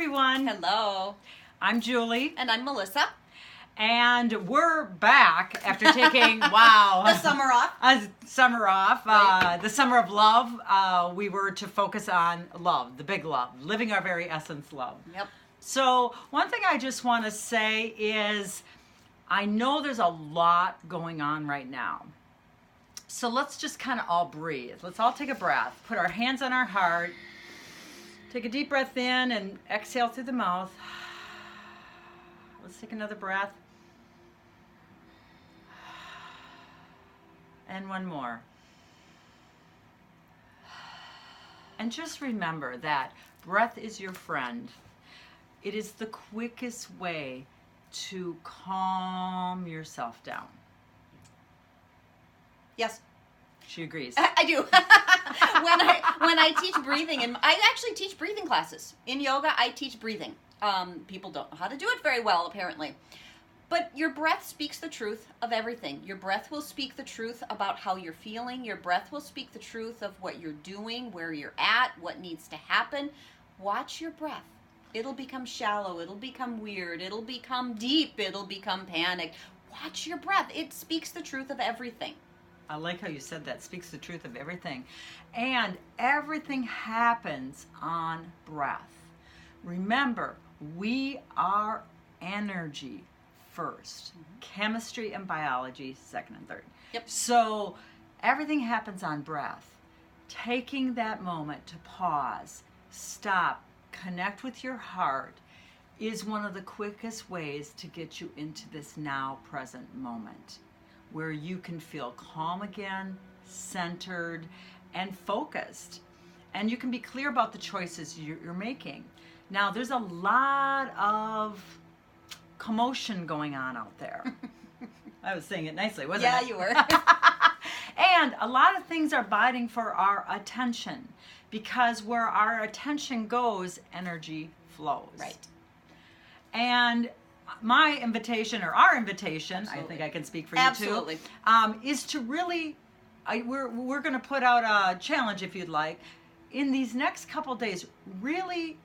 everyone. Hello. I'm Julie. And I'm Melissa. And we're back after taking, The summer off. The summer of love. We were to focus on love, the big love, living our very essence love. Yep. So one thing I just want to say is I know there's a lot going on right now. So let's just kind of all breathe. Let's all take a breath. Put our hands on our heart. Take a deep breath in and exhale through the mouth. Let's take another breath. And one more. And just remember that breath is your friend. It is the quickest way to calm yourself down. Yes. She agrees. I do. when I teach breathing, and I actually teach breathing classes. In yoga, I teach breathing. People don't know how to do it very well, apparently. But your breath speaks the truth of everything. Your breath will speak the truth about how you're feeling. Your breath will speak the truth of what you're doing, where you're at, what needs to happen. Watch your breath. It'll become shallow. It'll become weird. It'll become deep. It'll become panicked. Watch your breath. It speaks the truth of everything. I like how you said that. Speaks the truth of everything. And everything happens on breath. Remember, we are energy first. Chemistry and biology, second and third. Yep. So everything happens on breath. Taking that moment to pause, stop, connect with your heart is one of the quickest ways to get you into this now present moment, where you can feel calm again, centered, and focused. And you can be clear about the choices you're making. Now, there's a lot of commotion going on out there. I was saying it nicely, wasn't it? Yeah, you were. And a lot of things are biting for our attention, because where our attention goes, energy flows. Right. And my invitation, or our invitation, Absolutely. I think I can speak for you Absolutely. too, is to really, we're going to put out a challenge, if you'd like, in these next couple days, really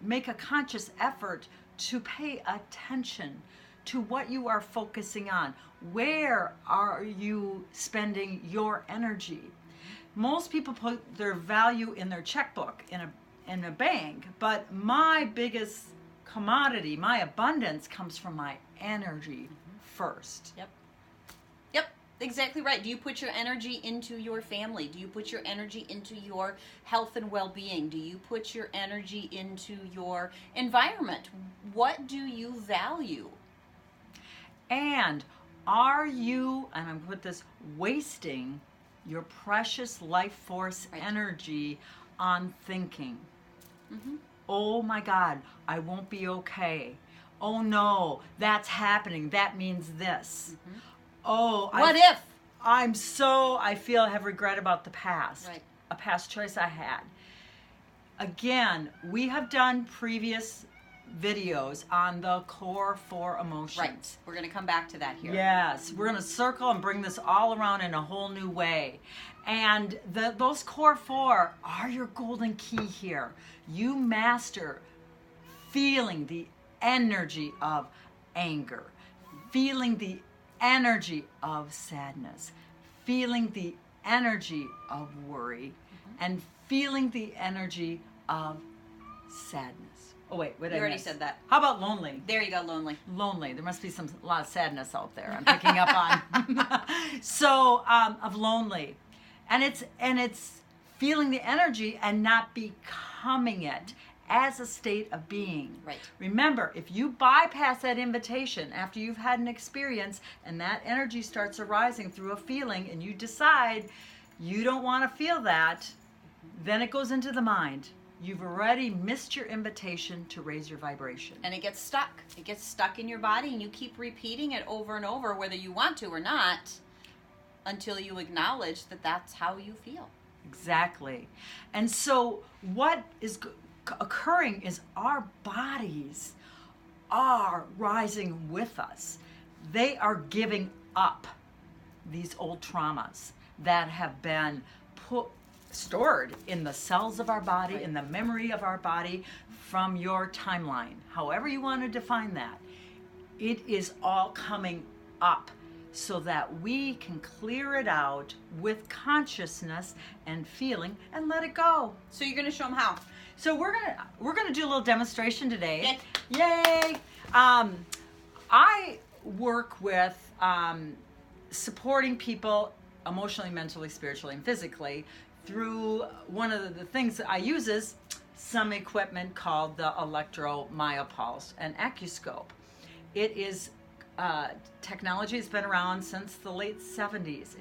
make a conscious effort to pay attention to what you are focusing on. Where are you spending your energy? Most people put their value in their checkbook, in a bank, but my biggest commodity, my abundance, comes from my energy first. Yep. Exactly right. Do you put your energy into your family? Do you put your energy into your health and well-being? Do you put your energy into your environment? What do you value? And are you, and I'm going to put this, wasting your precious life force energy on thinking? Oh my God, I won't be okay. Oh no, that's happening. That means this. Oh, what if? I have regret about the past. Right. A past choice I had. Again, we have done previous videos on the core 4 emotions. Right. We're going to come back to that here. Yes, we're going to circle and bring this all around in a whole new way. And those core 4 are your golden key here. You master feeling the energy of anger, feeling the energy of sadness, feeling the energy of worry, and feeling the energy of sadness. Oh wait, what did I You already miss? said that. How about lonely? There you go, lonely. Lonely. There must be a lot of sadness out there. I'm picking up on. So of lonely, and it's feeling the energy and not becoming it as a state of being. Right. Remember, if you bypass that invitation after you've had an experience and that energy starts arising through a feeling, and you decide you don't want to feel that, then it goes into the mind. You've already missed your invitation to raise your vibration. And it gets stuck. It gets stuck in your body, and you keep repeating it over and over, whether you want to or not, until you acknowledge that that's how you feel. Exactly. And so what is occurring is our bodies are rising with us. They are giving up these old traumas that have been put stored in the cells of our body, in the memory of our body from your timeline, however you want to define that. It is all coming up so that we can clear it out with consciousness and feeling and let it go. So you're going to show them how. So we're gonna do a little demonstration today. Okay. Yay! I work with supporting people emotionally, mentally, spiritually, and physically through one of the things that I use is some equipment called the Electro Myopulse, an Accuscope. It is technology has been around since the late 70s.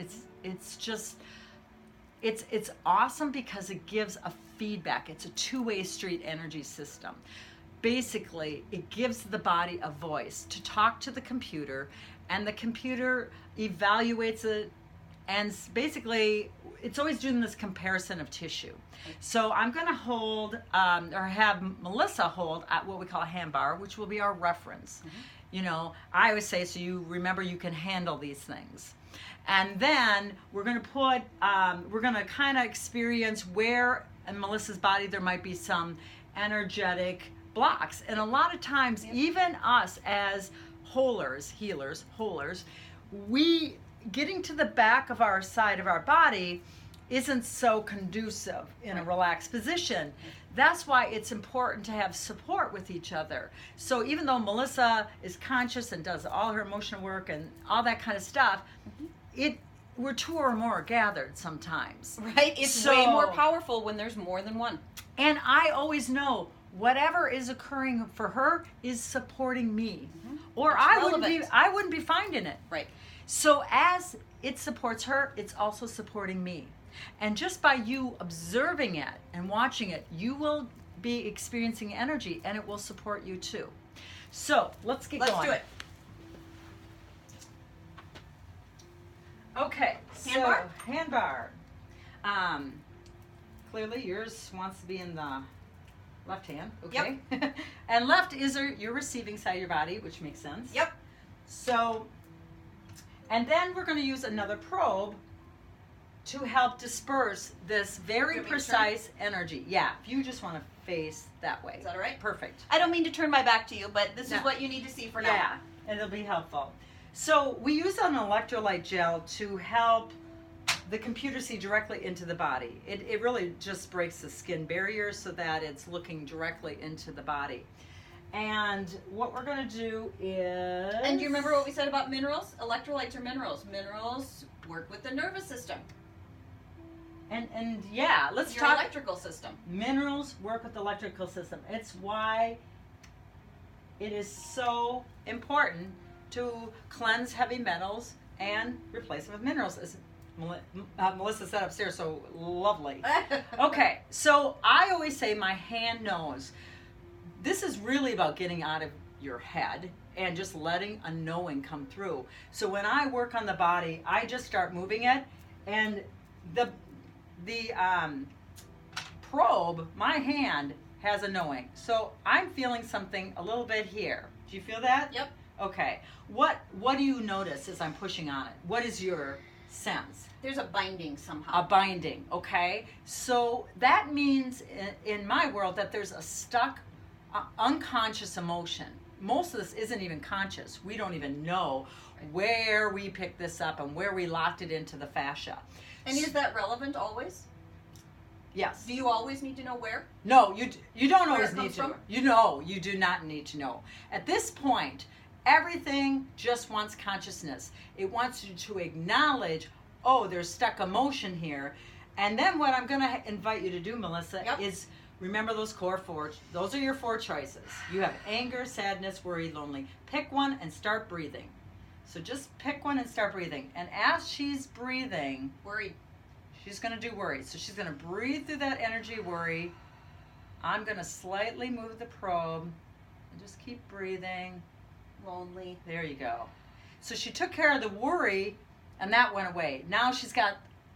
It's awesome because it gives a feedback. It's a two-way street energy system. Basically, it gives the body a voice to talk to the computer, and the computer evaluates it, and basically it's always doing this comparison of tissue. So I'm going to hold or have Melissa hold at what we call a hand bar, which will be our reference. You know, I always say, so you remember you can handle these things. And then we're going to put, we're going to kind of experience where in Melissa's body there might be some energetic blocks. And a lot of times, even us as healers, we getting to the back of our side of our body isn't so conducive in a relaxed position. That's why it's important to have support with each other. So even though Melissa is conscious and does all her emotional work and all that kind of stuff, we're two or more gathered sometimes. Right? It's way more powerful when there's more than one. And I always know whatever is occurring for her is supporting me. Or I wouldn't be finding it. Right. So as it supports her, it's also supporting me. And just by you observing it and watching it, you will be experiencing energy and it will support you too. So let's get going. Let's do it. Okay. Hand bar? Hand bar. Clearly yours wants to be in the left hand. Okay. Yep. And left is your receiving side of your body, which makes sense. Yep. So, and then we're going to use another probe to help disperse this very precise energy. Yeah, if you just want to face that way. Is that all right? Perfect. I don't mean to turn my back to you, but this is what you need to see for now. Yeah, and it'll be helpful. So we use an electrolyte gel to help the computer see directly into the body. It really just breaks the skin barrier so that it's looking directly into the body. And what we're going to do is... And do you remember what we said about minerals? Electrolytes are minerals. Minerals work with the nervous system. And yeah, let's your talk... electrical system. Minerals work with the electrical system. It's why it is so important to cleanse heavy metals and replace them with minerals. As Melissa said upstairs, so lovely. Okay, so I always say my hand knows. This is really about getting out of your head and just letting a knowing come through. So when I work on the body, I just start moving it, and the probe, my hand, has a knowing. So I'm feeling something a little bit here. Do you feel that? Yep. Okay. What do you notice as I'm pushing on it? What is your sense? There's a binding somehow. A binding, okay? So that means in my world that there's a stuck unconscious emotion. Most of this isn't even conscious. We don't even know where we picked this up and where we locked it into the fascia. And is that relevant always? Yes. Do you always need to know where? No, you don't Where always it need comes to. from? You do not need to know. At this point, everything just wants consciousness. It wants you to acknowledge, oh, there's stuck emotion here. And then what I'm going to invite you to do, Melissa, is remember those core four. Those are your four choices. You have anger, sadness, worry, lonely. Pick one and start breathing. So just pick one and start breathing. And as she's breathing, Worry. she's going to do worry. So she's going to breathe through that energy worry. I'm going to slightly move the probe and just keep breathing. Lonely. There you go. So she took care of the worry and that went away. Now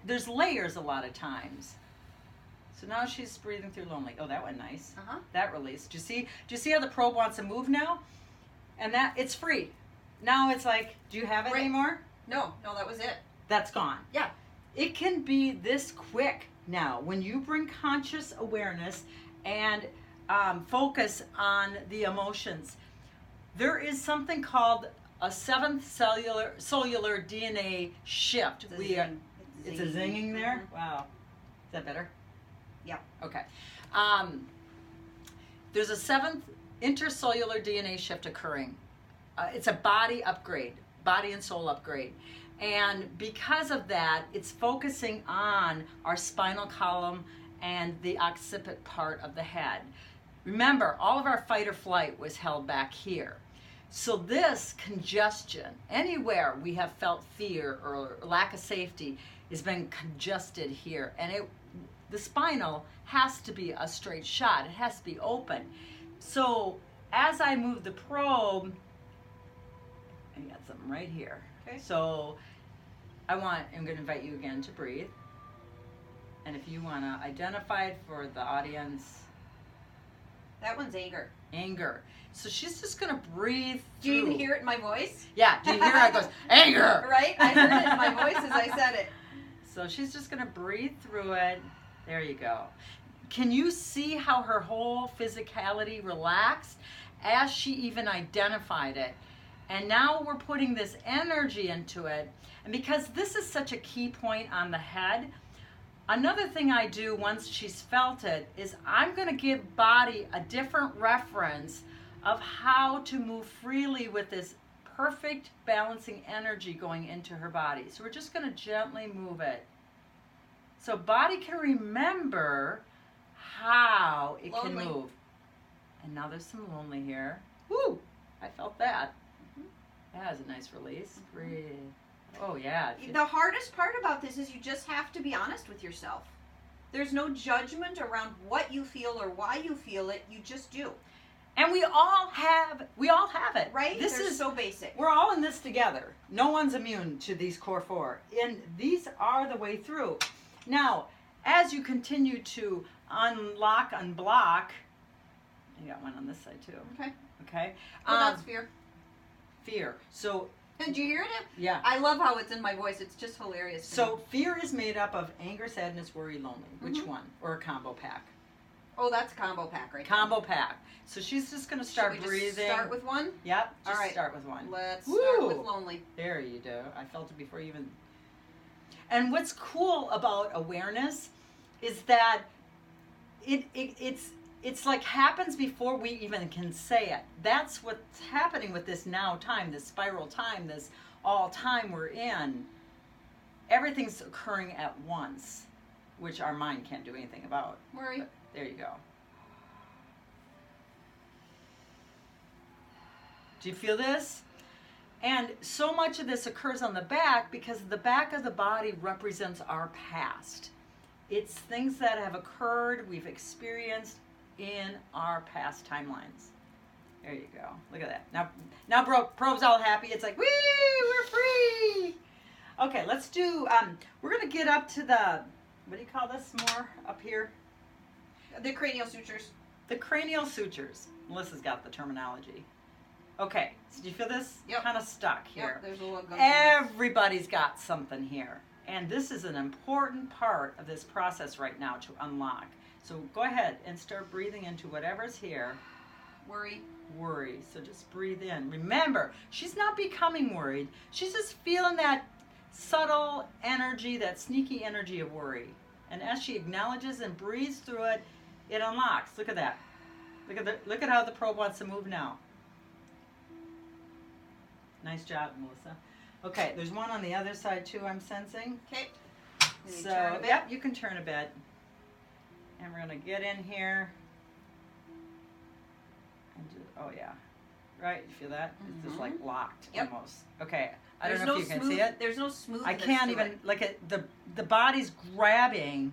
there's layers a lot of times. So now she's breathing through lonely. Oh, that went nice. That released. Do you see how the probe wants to move now? And that it's free. Now it's like, do you have it anymore? No, that was it. That's gone. Yeah. It can be this quick Now, when you bring conscious awareness and focus on the emotions, there is something called a seventh cellular DNA shift. It's a zinging there? Mm-hmm. Wow. Is that better? Yeah. Okay. There's a seventh intercellular DNA shift occurring. It's a body upgrade, body and soul upgrade. And because of that, it's focusing on our spinal column and the occiput part of the head. Remember, all of our fight or flight was held back here. So this congestion, anywhere we have felt fear or lack of safety, has been congested here. And the spinal has to be a straight shot. It has to be open. So as I move the probe, I got something right here. Okay. So I'm going to invite you again to breathe. And if you want to identify it for the audience. That one's anger. Anger. So she's just going to breathe Do you through. even hear it in my voice? Yeah, do you hear how it goes, anger? Right? I heard it in my voice as I said it. So she's just going to breathe through it. There you go. Can you see how her whole physicality relaxed as she even identified it? And now we're putting this energy into it. And because this is such a key point on the head, another thing I do once she's felt it is I'm going to give body a different reference of how to move freely with this perfect balancing energy going into her body. So we're just going to gently move it. So body can remember how it Lonely. can move. And now there's some lonely here. Woo! I felt that. That was a nice release. Breathe. Oh, yeah. The hardest part about this is you just have to be honest with yourself. There's no judgment around what you feel or why you feel it. You just do. And we all have it. Right? This They're is so basic. We're all in this together. No one's immune to these core four. And these are the way through. Now, as you continue to unlock, unblock, you got one on this side too. Okay. Okay. Well, that's fear. Fear. So, Did you hear it? yeah. I love how it's in my voice. It's just hilarious. So fear is made up of anger, sadness, worry, lonely. Which Mhm. one? Or a combo pack? Oh, that's a combo pack right Combo pack. So she's just going to start Should we breathing. just start with one? Yep. Just All right. start with one. Let's Woo! start with lonely. There you do. I felt it before you even. And what's cool about awareness is that it's like happens before we even can say it. That's what's happening with this now time, this spiral time, this all time we're in. Everything's occurring at once, which our mind can't do anything about. Worry. But there you go. Do you feel this? And so much of this occurs on the back because the back of the body represents our past. It's things that have occurred, we've experienced in our past timelines. There you go. Look at that. Now probe's all happy. It's like, wee, we're free. Okay, let's do, we're going to get up to the, what do you call this more up here? The cranial sutures. The cranial sutures. Melissa's got the terminology. Okay, so do you feel this? Yep. Kind of stuck here. Yep, there's a little gum. Everybody's got something here. And this is an important part of this process right now to unlock. So go ahead and start breathing into whatever's here. Worry. Worry. So just breathe in. Remember, she's not becoming worried. She's just feeling that subtle energy, that sneaky energy of worry. And as she acknowledges and breathes through it, it unlocks. Look at that. Look at how the probe wants to move now. Nice job, Melissa. Okay, there's one on the other side too, I'm sensing. Okay. So, turn a bit. yep, you can turn a bit. And we're going to get in here. And oh, yeah. Right, you feel that? It's just like locked Yep. almost. Okay, I There's don't know no if you can smooth, see it. There's no smooth. I can't even, like, the body's grabbing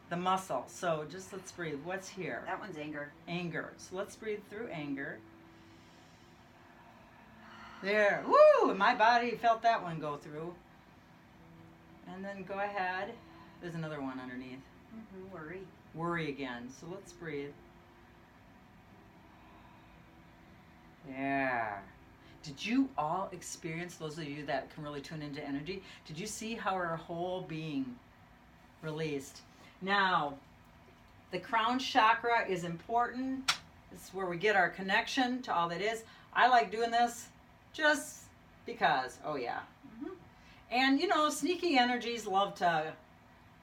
the muscle. So just let's breathe. What's here? That one's anger. Anger. So let's breathe through anger. There. Woo! My body felt that one go through. And then go ahead. There's another one underneath. Worry. Worry again. So let's breathe. Yeah. Did you all experience, those of you that can really tune into energy, did you see how our whole being released. Now, the crown chakra is important. This is where we get our connection to all that is. I like doing this just because. Oh, yeah. Mm-hmm. And, you know, sneaky energies love to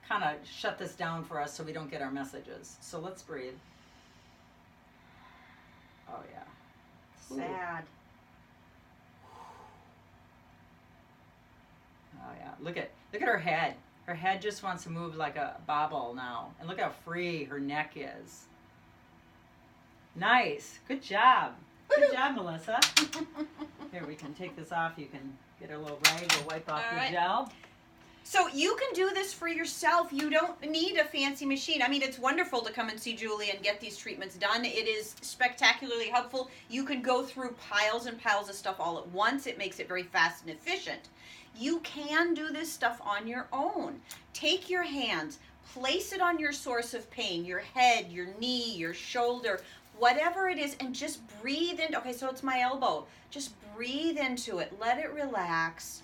kind of shut this down for us so we don't get our messages. So let's breathe. Oh, yeah. Sad. Oh, yeah. Look at her head. Her head just wants to move like a bobble now. And look how free her neck is. Nice. Good job. Good job, Melissa. Here, we can take this off. You can get a little rag or wipe off All the right. gel. So you can do this for yourself. You don't need a fancy machine. I mean, it's wonderful to come and see Julie and get these treatments done. It is spectacularly helpful. You can go through piles and piles of stuff all at once. It makes it very fast and efficient. You can do this stuff on your own. Take your hands, place it on your source of pain, your head, your knee, your shoulder, whatever it is, and just breathe in. Okay, so it's my elbow. Just breathe into it. Let it relax.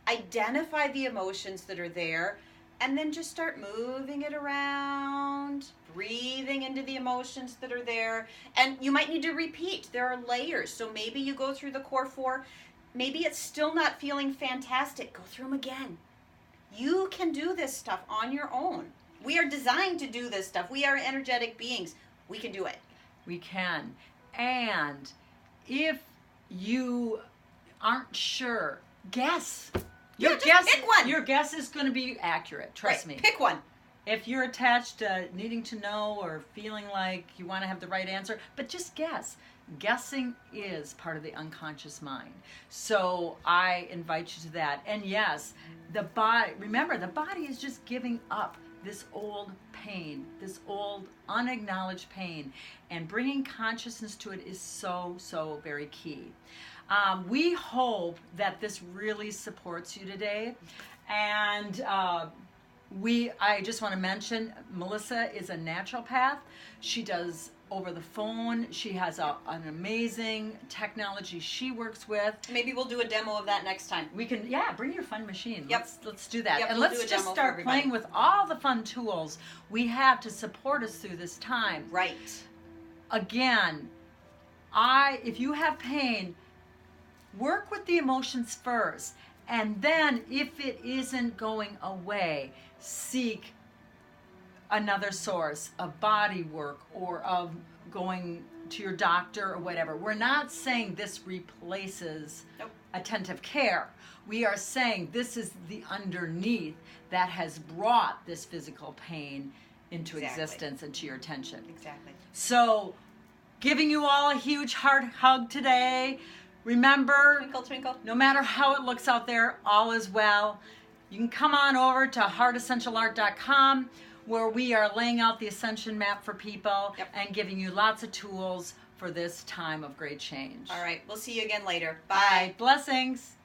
Identify the emotions that are there, and then just start moving it around, breathing into the emotions that are there. And you might need to repeat. There are layers. So maybe you go through the core 4. Maybe it's still not feeling fantastic. Go through them again. You can do this stuff on your own. We are designed to do this stuff. We are energetic beings. We can do it. We can. And if you aren't sure, guess. Yeah, just pick one. Your guess is going to be accurate. Trust me. Pick one. If you're attached to needing to know or feeling like you want to have the right answer, but just guess. Guessing is part of the unconscious mind. So I invite you to that. And yes, the body, remember, the body is just giving up this old pain, this old unacknowledged pain, and bringing consciousness to it is so, so very key. We hope that this really supports you today. And I just want to mention, Melissa is a naturopath. She does over the phone. She has an amazing technology she works with. Maybe we'll do a demo of that next time. We can, bring your fun machine. Yep. Let's do that. Yep, and we'll let's do a just demo for start everybody. playing with all the fun tools we have to support us through this time. Right. Again, if you have pain, work with the emotions first. And then if it isn't going away, seek another source of body work or of going to your doctor or whatever. We're not saying this replaces attentive care. We are saying this is the underneath that has brought this physical pain into existence and to your attention. Exactly. So, giving you all a huge heart hug today. Remember, Twinkle, twinkle. no matter how it looks out there, all is well. You can come on over to heartessentialart.com, where we are laying out the ascension map for people and giving you lots of tools for this time of great change. All right. We'll see you again later. Bye. Blessings.